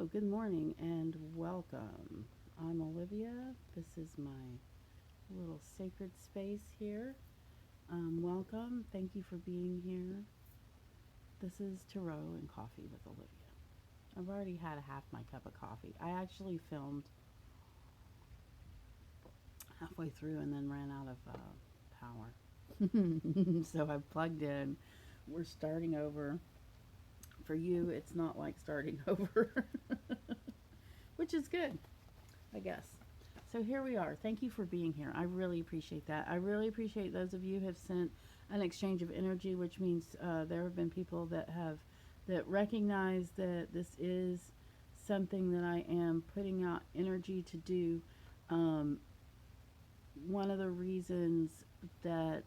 Good morning and welcome. I'm Olivia. This is my little sacred space here. Welcome. Thank you for being here. This is Tarot and Coffee with Olivia. I've already had half my cup of coffee. I actually filmed halfway through and then ran out of power. So I've plugged in. We're starting over. For you, it's not like starting over, which is good, I guess. So here we are. Thank you for being here. I really appreciate that. I really appreciate those of you who have sent an exchange of energy, which means there have been people that recognize that this is something that I am putting out energy to do. Um, One of the reasons that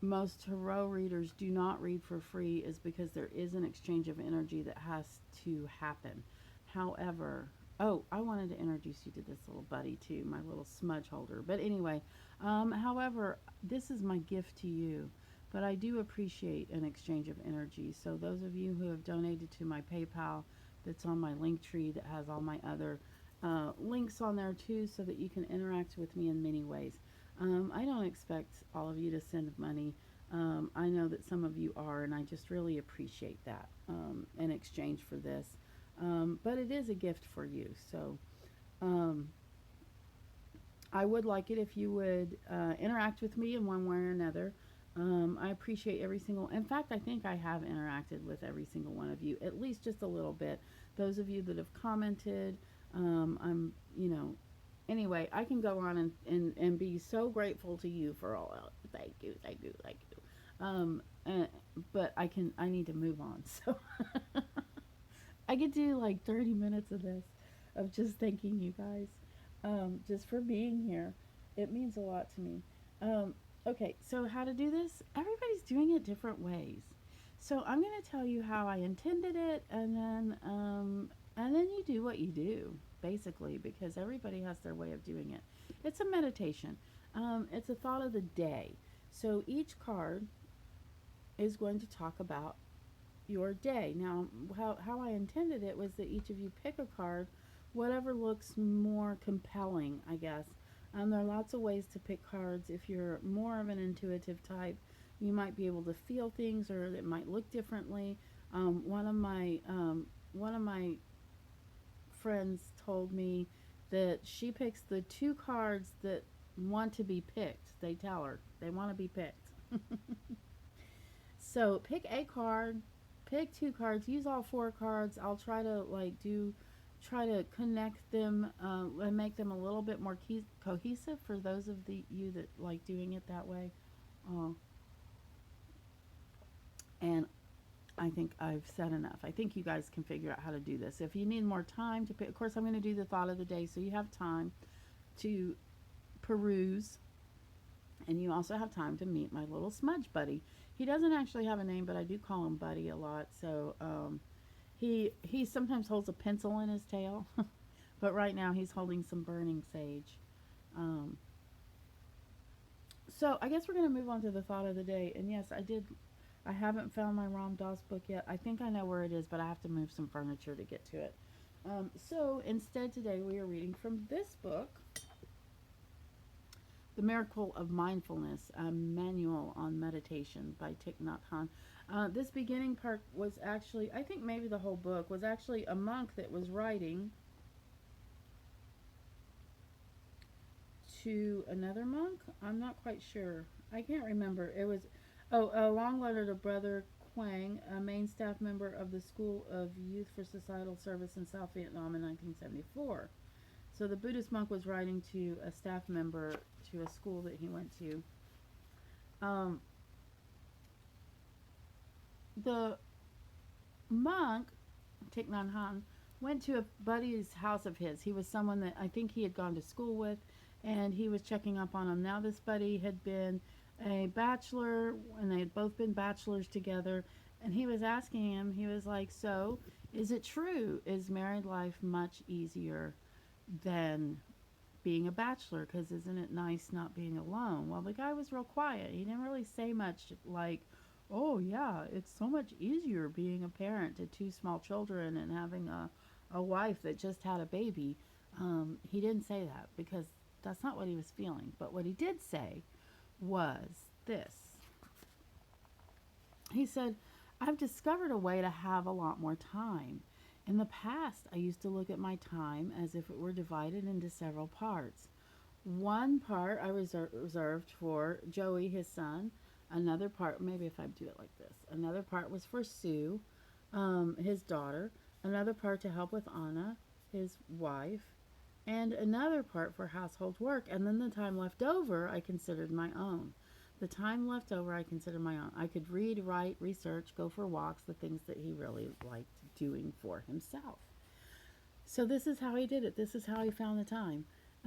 most tarot readers do not read for free is because there is an exchange of energy that has to happen. However, oh, I wanted to introduce you to this little buddy too, my little smudge holder. But anyway, however, this is my gift to you. But I do appreciate an exchange of energy. So those of you who have donated to my PayPal, that's on my link tree that has all my other links on there too, so that you can interact with me in many ways. I don't expect all of you to send money. I know that some of you are, and I just really appreciate that in exchange for this. But it is a gift for you. So um, I would like it if you would interact with me in one way or another. I appreciate every single, in fact, I think I have interacted with every single one of you, at least just a little bit. Those of you that have commented, anyway, I can go on and be so grateful to you for all. Thank you, thank you, thank you. But I need to move on. So I could do like 30 minutes of this, of just thanking you guys, just for being here. It means a lot to me. Okay, so how to do this? Everybody's doing it different ways. So I'm going to tell you how I intended it, and then you do what you do, basically, because everybody has their way of doing it. It's a meditation. It's a thought of the day. So each card is going to talk about your day. Now, how I intended it was that each of you pick a card, whatever looks more compelling, I guess. There are lots of ways to pick cards. If you're more of an intuitive type, you might be able to feel things, or it might look differently. One of my friends told me that she picks the two cards that want to be picked. They tell her they want to be picked. So pick a card, pick two cards, use all four cards. I'll try to try to connect them and make them a little bit more cohesive for those of you that like doing it that way. Uh, and I think I've said enough. I think you guys can figure out how to do this. If you need more time to pick, of course, I'm going to do the thought of the day, so you have time to peruse, and you also have time to meet my little smudge buddy. He doesn't actually have a name, but I do call him Buddy a lot. So he sometimes holds a pencil in his tail, but right now he's holding some burning sage. Um, so I guess we're going to move on to the thought of the day. And yes, I did. I haven't found my Ram Dass book yet. I think I know where it is, but I have to move some furniture to get to it. So instead, today we are reading from this book, The Miracle of Mindfulness, a manual on meditation by Thich Nhat Hanh. This beginning part was actually, I think maybe the whole book was actually a monk that was writing to another monk. I'm not quite sure. I can't remember. It was, oh, a long letter to Brother Quang, a main staff member of the School of Youth for Societal Service in South Vietnam in 1974. So the Buddhist monk was writing to a staff member to a school that he went to. Um, the monk, Thich Nhat Hanh, went to a buddy's house of his. He was someone that I think he had gone to school with, and he was checking up on him. Now, this buddy had been a bachelor, and they had both been bachelors together, and he was asking him, he was like, so, is it true? Is married life much easier than being a bachelor? Because isn't it nice not being alone? Well, the guy was real quiet. He didn't really say much like, Oh, yeah, it's so much easier being a parent to two small children and having a wife that just had a baby. He didn't say that because that's not what he was feeling. But what he did say was this. He said, I've discovered a way to have a lot more time. In the past, I used to look at my time as if it were divided into several parts. One part I reserved for Joey, his son. Another part, maybe if I do it like this, another part was for Sue, his daughter. Another part to help with Anna, his wife. And another part for household work. And then the time left over I considered my own. The time left over I considered my own. I could read, write, research, go for walks, the things that he really liked doing for himself. So this is how he did it. This is how he found the time.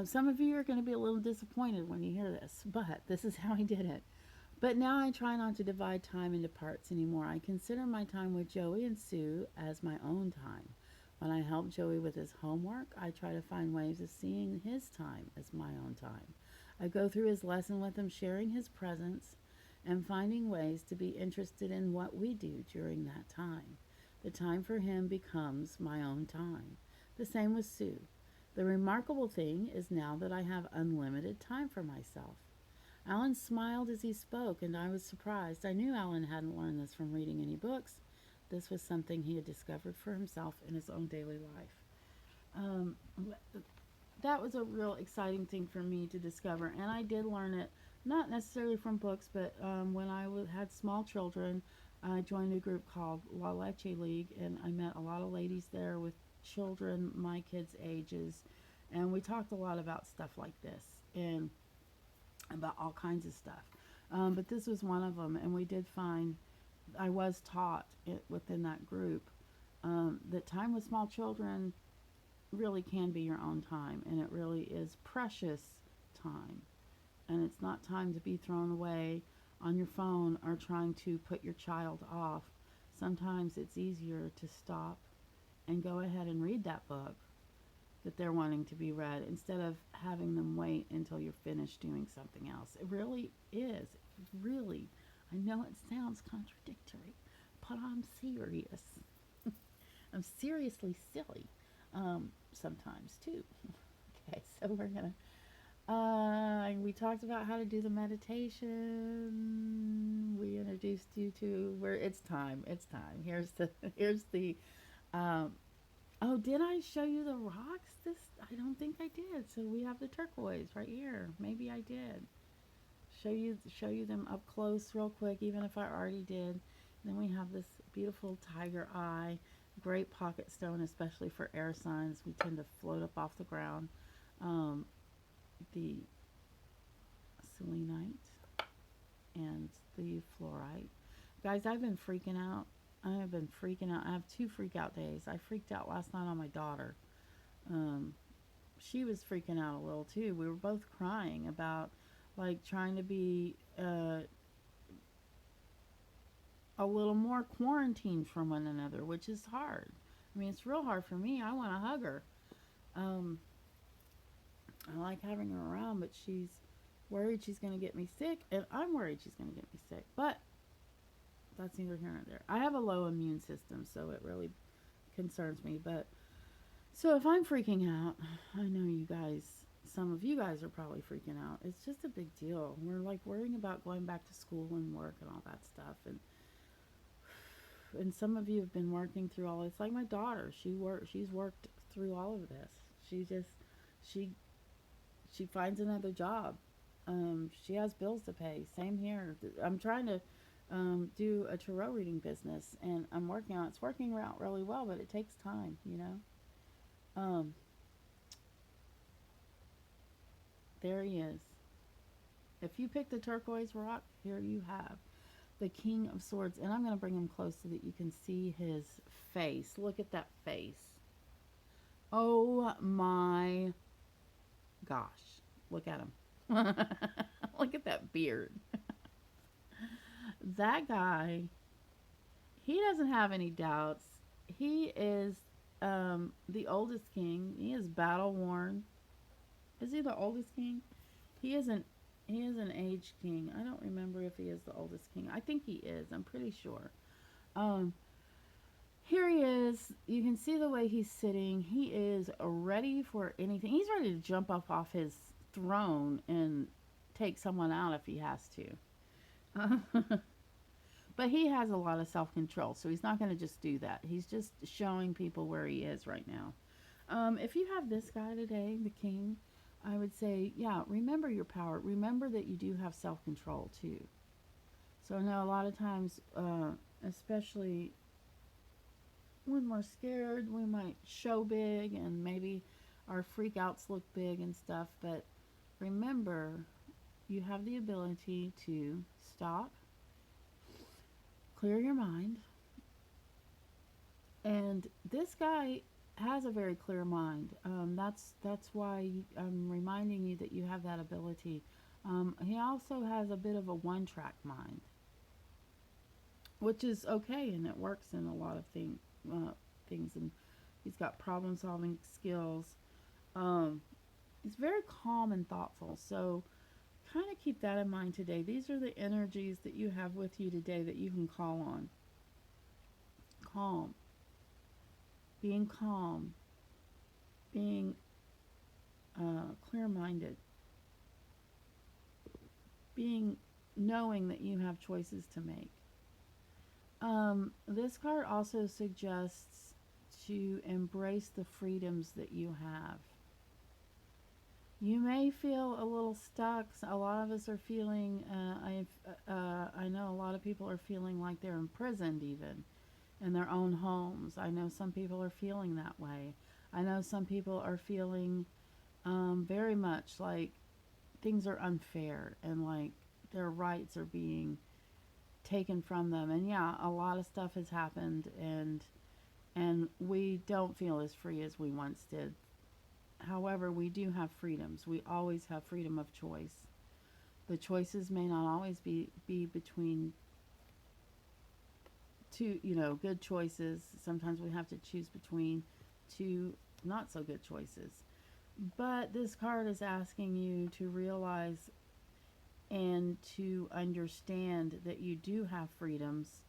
Some of you are going to be a little disappointed when you hear this, but this is how he did it. But now I try not to divide time into parts anymore. I consider my time with Joey and Sue as my own time. When I help Joey with his homework, I try to find ways of seeing his time as my own time. I go through his lesson with him, sharing his presence and finding ways to be interested in what we do during that time. The time for him becomes my own time. The same with Sue. The remarkable thing is now that I have unlimited time for myself. Alan smiled as he spoke, and I was surprised. I knew Alan hadn't learned this from reading any books. This was something he had discovered for himself in his own daily life. Um, that was a real exciting thing for me to discover, and I did learn it not necessarily from books, but when I had small children, I joined a group called La Leche League, and I met a lot of ladies there with children my kids' ages, and we talked a lot about stuff like this and about all kinds of stuff. But this was one of them, and we did find I was taught it within that group that time with small children really can be your own time, and it really is precious time. And it's not time to be thrown away on your phone or trying to put your child off. Sometimes it's easier to stop and go ahead and read that book that they're wanting to be read instead of having them wait until you're finished doing something else. It really is. Really. I know it sounds contradictory, but I'm serious. I'm seriously silly sometimes too. Okay, so we're gonna. We talked about how to do the meditation. We introduced you to where it's time. It's time. Here's the. Um, oh, did I show you the rocks? This I don't think I did. So we have the turquoise right here. Maybe I did. Show you them up close real quick, even if I already did. And then we have this beautiful tiger eye, great pocket stone, especially for air signs. We tend to float up off the ground. Um, the selenite and the fluorite. Guys, I've been freaking out. I have been freaking out. I have 2 freak out days. I freaked out last night on my daughter. Um, she was freaking out a little too. We were both crying about like trying to be a little more quarantined from one another, which is hard. I mean, it's real hard for me. I want to hug her. Um, I like having her around, but she's worried she's going to get me sick, and I'm worried she's going to get me sick. But that's neither here nor there. I have a low immune system, so it really concerns me. But so if I'm freaking out, I know you guys, some of you guys are probably freaking out. It's just a big deal. We're like worrying about going back to school and work and all that stuff, and some of you have been working through all this. Like my daughter, she's worked through all of this. She she finds another job. She has bills to pay. Same here. I'm trying to do a tarot reading business, and I'm working on it. It's working out really well, but it takes time, you know. Um, there he is. If you pick the turquoise rock, here you have the King of Swords, and I'm going to bring him close so that you can see his face. Look at that face. Oh my gosh. Look at him. Look at that beard. That guy, he doesn't have any doubts. He is the oldest king. He is battle worn. Is he the oldest king? He isn't. He is an aged king. I don't remember if he is the oldest king. I think he is. I'm pretty sure. Um, Here he is. You can see the way he's sitting. He is ready for anything. He's ready to jump up off his throne and take someone out if he has to. But he has a lot of self control, so he's not going to just do that. He's just showing people where he is right now. If you have this guy today, the king, I would say, yeah, remember your power. Remember that you do have self control too. So now a lot of times, especially when we're scared, we might show big and maybe our freak outs look big and stuff. But remember, you have the ability to stop, clear your mind. And this guy has a very clear mind. That's why I'm reminding you that you have that ability. He also has a bit of a one-track mind, which is okay, and it works in a lot of things. And he's got problem-solving skills. Um, he's very calm and thoughtful. So kind of keep that in mind today. These are the energies that you have with you today that you can call on. Calm, calm, being clear-minded, being knowing that you have choices to make. This card also suggests to embrace the freedoms that you have. You may feel a little stuck. A lot of us are feeling. I know a lot of people are feeling like they're imprisoned, even in their own homes. I know some people are feeling that way. I know some people are feeling very much like things are unfair and like their rights are being taken from them. And yeah, a lot of stuff has happened, and we don't feel as free as we once did. However, we do have freedoms. We always have freedom of choice. The choices may not always be between two, good choices. Sometimes we have to choose between two not so good choices. But this card is asking you to realize and to understand that you do have freedoms,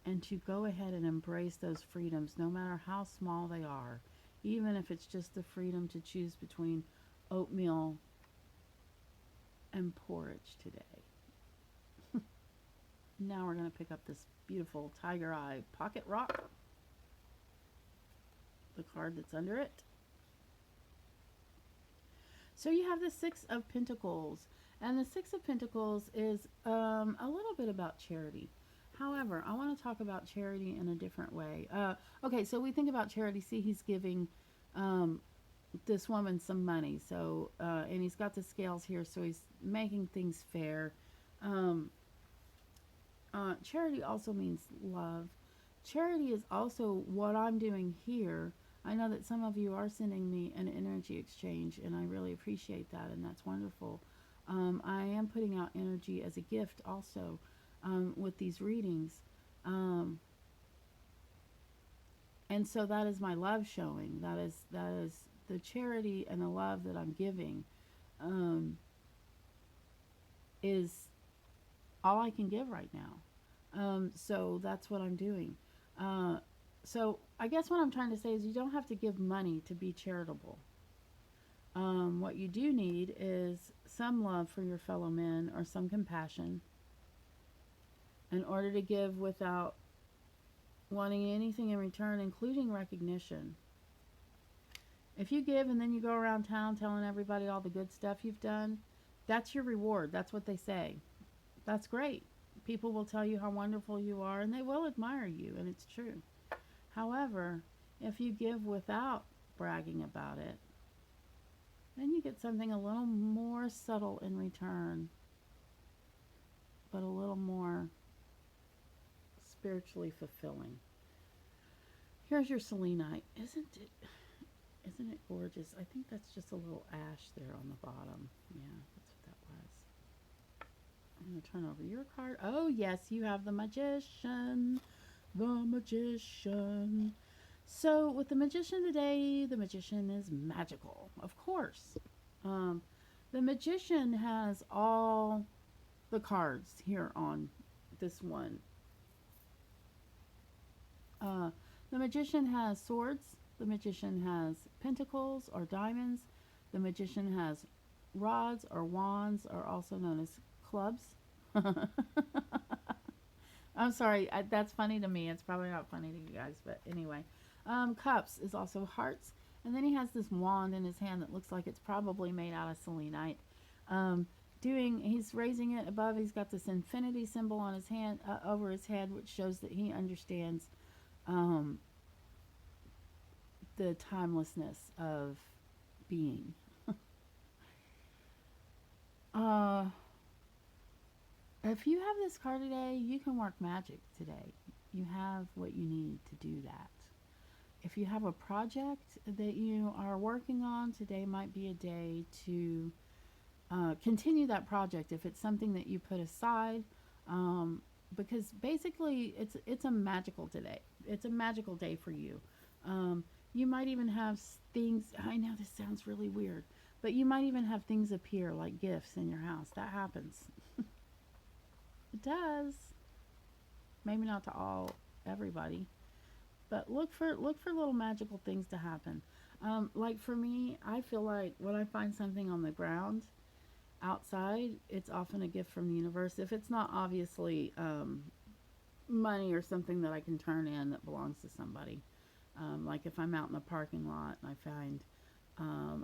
and to go ahead and embrace those freedoms no matter how small they are, even if it's just the freedom to choose between oatmeal and porridge today. Now we're going to pick up this beautiful tiger eye pocket rock, the card that's under it. So you have the Six of Pentacles, and the Six of Pentacles is a little bit about charity. However, I want to talk about charity in a different way. Okay, so we think about charity. See, he's giving this woman some money. So, and he's got the scales here, so he's making things fair. Charity also means love. Charity is also what I'm doing here. I know that some of you are sending me an energy exchange, and I really appreciate that, and that's wonderful. I am putting out energy as a gift also with these readings. And so that is my love showing. That is the charity and the love that I'm giving is all I can give right now. So that's what I'm doing. So I guess what I'm trying to say is you don't have to give money to be charitable. What you do need is some love for your fellow men, or some compassion, in order to give without wanting anything in return, including recognition. If you give and then you go around town telling everybody all the good stuff you've done, that's your reward. That's what they say. That's great. People will tell you how wonderful you are, and they will admire you, and it's true. However, if you give without bragging about it, then you get something a little more subtle in return, but a little more spiritually fulfilling. Here's your selenite. Isn't it gorgeous? I think that's just a little ash there on the bottom. Yeah, that's what that was. I'm going to turn over your card. Oh, yes, you have the magician. The magician. So with the magician today, the magician is magical, of course. The Magician has all the cards here on this one. Uh, the Magician has swords. The Magician has pentacles or diamonds. The Magician has rods or wands, or also known as clubs. I'm sorry, that's funny to me. It's probably not funny to you guys, but anyway. Cups is also hearts. And then he has this wand in his hand that looks like it's probably made out of selenite. Um, he's raising it above. He's got this infinity symbol on his hand, over his head, which shows that he understands um, the timelessness of being. uh, if you have this card today, you can work magic today. You have what you need to do that. If you have a project that you are working on, today might be a day to continue that project. If it's something that you put aside, because basically it's a magical today. It's a magical day for you. You might even have things. I know this sounds really weird, but you might even have things appear like gifts in your house. That happens. It does. Maybe not to everybody, but look for little magical things to happen. Like for me, I feel like when I find something on the ground outside, it's often a gift from the universe. If it's not obviously money or something that I can turn in that belongs to somebody. Like if I'm out in the parking lot and I find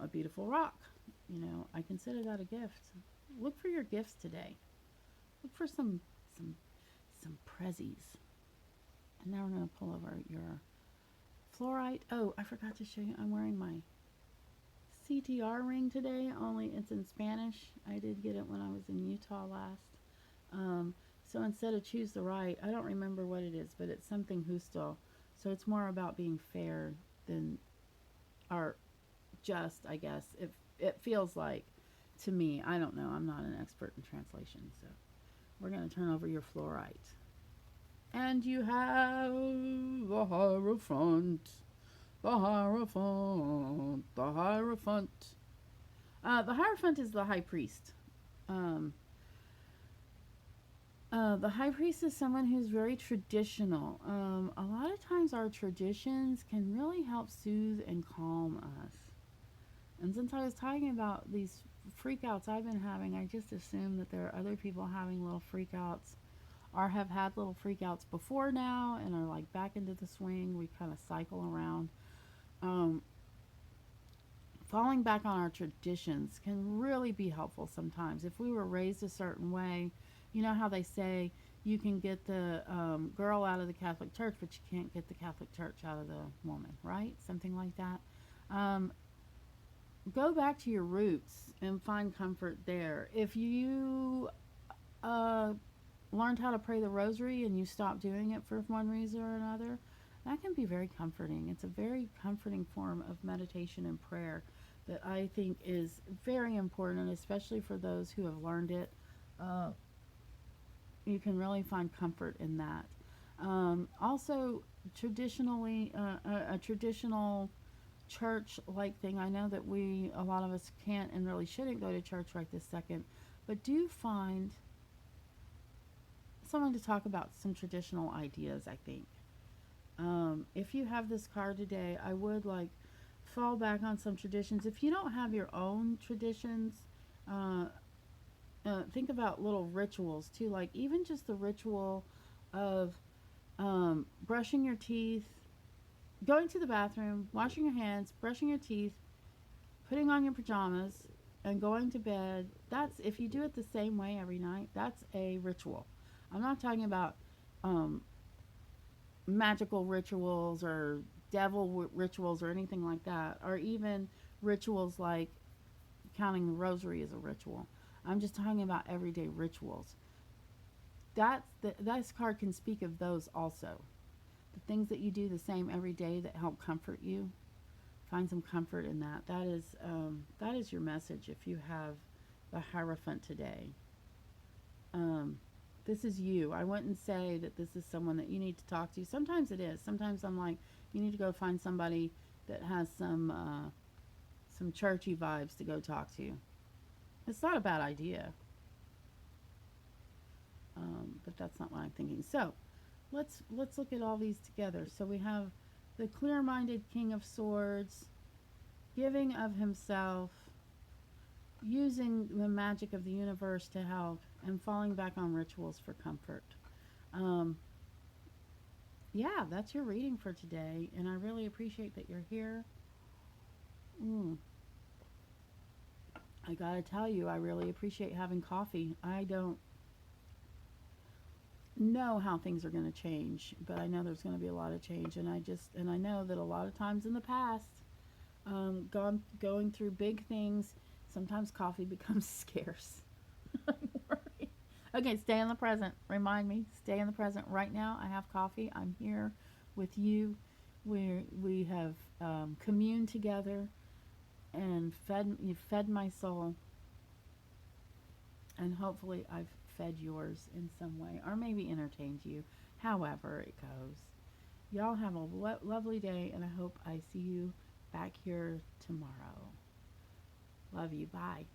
a beautiful rock, I consider that a gift. Look for your gifts today. Look for some some prezzies. And now we're going to pull over your Flourite. Oh, I forgot to show you. I'm wearing my CTR ring today, only it's in Spanish. I did get it when I was in Utah last. So instead of choose the right, I don't remember what it is, but it's something justo. So it's more about being fair than, or just, I guess. It feels like to me. I don't know. I'm not an expert in translation. So we're going to turn over your Flourite. And you have the Hierophant. The Hierophant. The Hierophant. The Hierophant is the high priest. Um, the high priest is someone who's very traditional. A lot of times our traditions can really help soothe and calm us. And since I was talking about these freakouts I've been having, I just assume that there are other people having little freakouts or have had little freakouts before now and are like back into the swing. We kind of cycle around. Um, Falling back on our traditions can really be helpful sometimes. If we were raised a certain way, you know how they say you can get the girl out of the Catholic Church, but you can't get the Catholic Church out of the woman, right? Something like that. Um, go back to your roots and find comfort there. If you uh, learned how to pray the rosary and you stopped doing it for one reason or another, that can be very comforting. It's a very comforting form of meditation and prayer that I think is very important, especially for those who have learned it. Uh, you can really find comfort in that. Also, traditionally, a traditional church-like thing. I know that a lot of us can't and really shouldn't go to church right this second, but do find someone to talk about some traditional ideas, I think. If you have this card today, I would like fall back on some traditions. If you don't have your own traditions, uh, think about little rituals too, like even just the ritual of brushing your teeth, going to the bathroom, washing your hands, brushing your teeth, putting on your pajamas, and going to bed. That's, if you do it the same way every night, that's a ritual. I'm not talking about um, magical rituals or rituals or anything like that, or even rituals like counting the rosary as a ritual. I'm just talking about everyday rituals. This card can speak of those also. The things that you do the same every day that help comfort you. Find some comfort in that. That is your message if you have the Hierophant today. Um, this is you. I wouldn't say that this is someone that you need to talk to. Sometimes it is. Sometimes I'm like, you need to go find somebody that has some churchy vibes to go talk to. It's not a bad idea, but that's not what I'm thinking. So let's look at all these together. So we have the clear-minded King of Swords, giving of himself, using the magic of the universe to help, and falling back on rituals for comfort. Um, yeah, that's your reading for today, and I really appreciate that you're here. Mm, I gotta tell you, I really appreciate having coffee. I don't know how things are going to change, but I know there's going to be a lot of change, and I know that a lot of times in the past, going through big things, sometimes coffee becomes scarce. I'm worried. Okay, stay in the present. Remind me, stay in the present. Right now, I have coffee. I'm here with you. We have communed together and you fed my soul, and hopefully I've fed yours in some way, or maybe entertained you. However it goes. Y'all have a lovely day, and I hope I see you back here tomorrow. Love you. Bye.